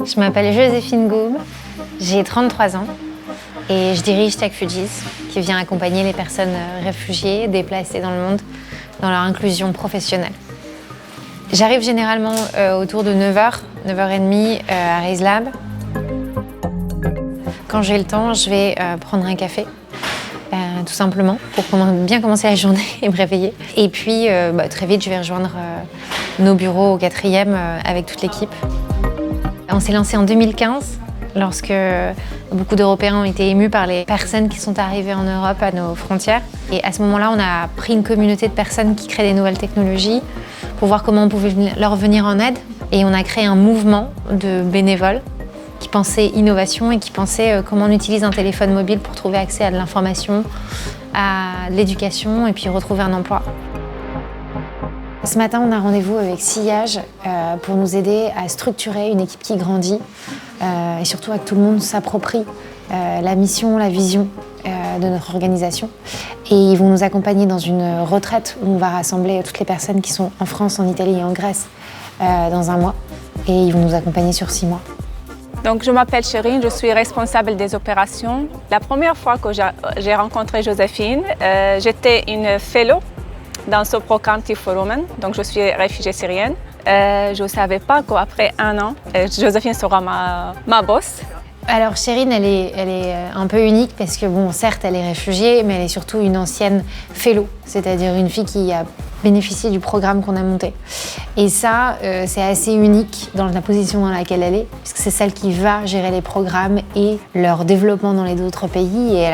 Je m'appelle Joséphine Gaume, j'ai 33 ans et je dirige Tech Fujis, qui vient accompagner les personnes réfugiées, déplacées dans le monde, dans leur inclusion professionnelle. J'arrive généralement autour de 9h, 9h30 à Raise Lab. Quand j'ai le temps, je vais prendre un café, tout simplement, pour bien commencer la journée et me réveiller. Et puis, très vite, je vais rejoindre nos bureaux au 4e avec toute l'équipe. On s'est lancé en 2015, lorsque beaucoup d'Européens ont été émus par les personnes qui sont arrivées en Europe à nos frontières. Et à ce moment-là, on a pris une communauté de personnes qui créent des nouvelles technologies pour voir comment on pouvait leur venir en aide. Et on a créé un mouvement de bénévoles qui pensaient innovation et qui pensaient comment on utilise un téléphone mobile pour trouver accès à de l'information, à l'éducation et puis retrouver un emploi. Ce matin, on a rendez-vous avec Sillage pour nous aider à structurer une équipe qui grandit et surtout à que tout le monde s'approprie la mission, la vision de notre organisation. Et ils vont nous accompagner dans une retraite où on va rassembler toutes les personnes qui sont en France, en Italie et en Grèce dans un mois. Et ils vont nous accompagner sur 6 mois. Donc, je m'appelle Chérine, je suis responsable des opérations. La première fois que j'ai rencontré Joséphine, j'étais une fellow dans ce programme Tea for Women, donc je suis réfugiée syrienne. Je ne savais pas qu'après 1 an, Joséphine sera ma boss. Alors Chérine, elle est un peu unique parce que, bon, certes, elle est réfugiée, mais elle est surtout une ancienne fellow, c'est-à-dire une fille qui a bénéficié du programme qu'on a monté. Et ça, c'est assez unique dans la position dans laquelle elle est, puisque c'est celle qui va gérer les programmes et leur développement dans les autres pays. Et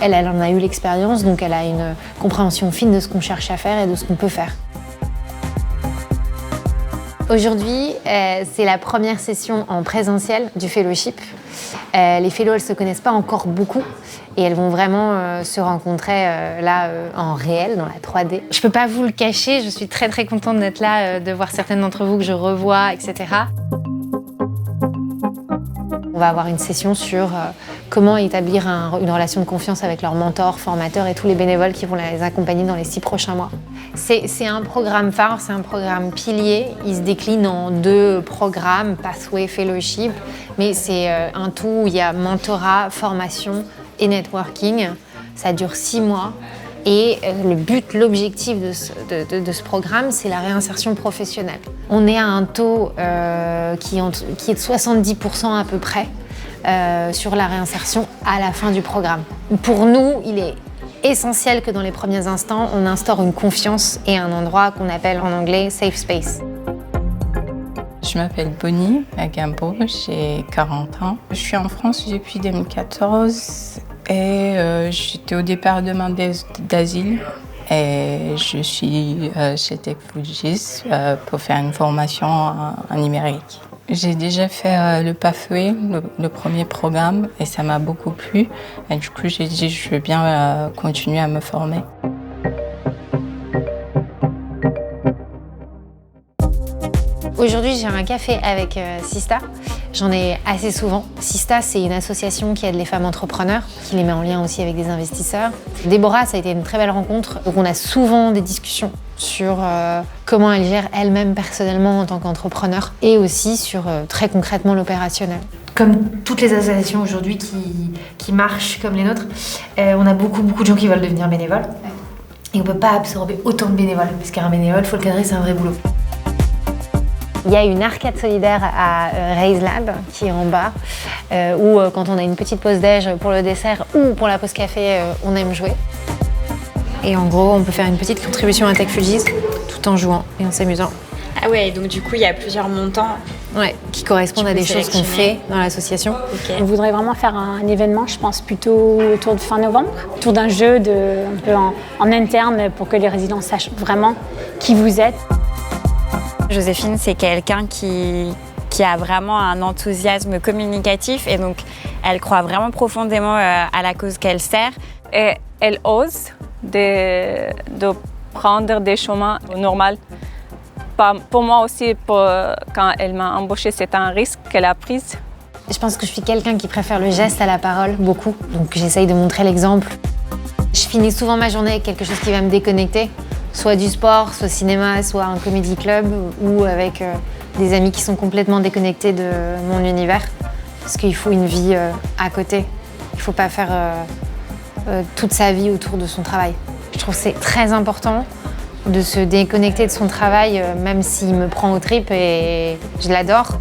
elle en a eu l'expérience, donc elle a une compréhension fine de ce qu'on cherche à faire et de ce qu'on peut faire. Aujourd'hui, c'est la première session en présentiel du fellowship. Les fellows, elles ne se connaissent pas encore beaucoup et elles vont vraiment se rencontrer en réel, dans la 3D. Je ne peux pas vous le cacher, je suis très très contente d'être là, de voir certaines d'entre vous que je revois, etc. On va avoir une session sur comment établir une relation de confiance avec leurs mentors, formateurs et tous les bénévoles qui vont les accompagner dans les 6 prochains mois. C'est un programme phare, c'est un programme pilier. Il se décline en 2 programmes, Pathway, Fellowship, mais c'est un tout où il y a mentorat, formation et networking. Ça dure 6 mois. Et le but, l'objectif de ce programme, c'est la réinsertion professionnelle. On est à un taux qui est de 70% à peu près sur la réinsertion à la fin du programme. Pour nous, il est essentiel que dans les premiers instants, on instaure une confiance et un endroit qu'on appelle en anglais « safe space ». Je m'appelle Bonnie Agambo, j'ai 40 ans. Je suis en France depuis 2014 et j'étais au départ demandée d'asile et je suis chez Tech Fujis pour faire une formation en numérique. J'ai déjà fait le Pathway, le premier programme, et ça m'a beaucoup plu. Et du coup, j'ai dit je veux bien continuer à me former. Aujourd'hui, j'ai un café avec Sista. J'en ai assez souvent. Sista, c'est une association qui aide les femmes entrepreneurs, qui les met en lien aussi avec des investisseurs. Déborah, ça a été une très belle rencontre. Donc on a souvent des discussions sur comment elle gère elle-même personnellement en tant qu'entrepreneur et aussi sur très concrètement l'opérationnel. Comme toutes les associations aujourd'hui qui marchent comme les nôtres, on a beaucoup de gens qui veulent devenir bénévoles. Et on ne peut pas absorber autant de bénévoles, parce qu'un bénévole, il faut le cadrer, c'est un vrai boulot. Il y a une arcade solidaire à Raise Lab, qui est en bas, où quand on a une petite pause déj pour le dessert ou pour la pause café, on aime jouer. Et en gros, on peut faire une petite contribution à Tech Fujis tout en jouant et en s'amusant. Ah ouais, donc du coup, il y a plusieurs montants. Ouais, qui correspondent à des choses qu'on fait dans l'association. Okay. On voudrait vraiment faire un événement, je pense, plutôt autour de fin novembre, autour d'un jeu un peu en interne pour que les résidents sachent vraiment qui vous êtes. Joséphine, c'est quelqu'un qui a vraiment un enthousiasme communicatif et donc elle croit vraiment profondément à la cause qu'elle sert. Et elle ose de prendre des chemins normaux. Pour moi aussi, quand elle m'a embauchée, c'est un risque qu'elle a pris. Je pense que je suis quelqu'un qui préfère le geste à la parole, beaucoup. Donc j'essaye de montrer l'exemple. Je finis souvent ma journée avec quelque chose qui va me déconnecter. Soit du sport, soit cinéma, soit un comedy club ou avec des amis qui sont complètement déconnectés de mon univers, parce qu'il faut une vie à côté. Il ne faut pas faire toute sa vie autour de son travail. Je trouve que c'est très important de se déconnecter de son travail, même s'il me prend aux tripes et je l'adore.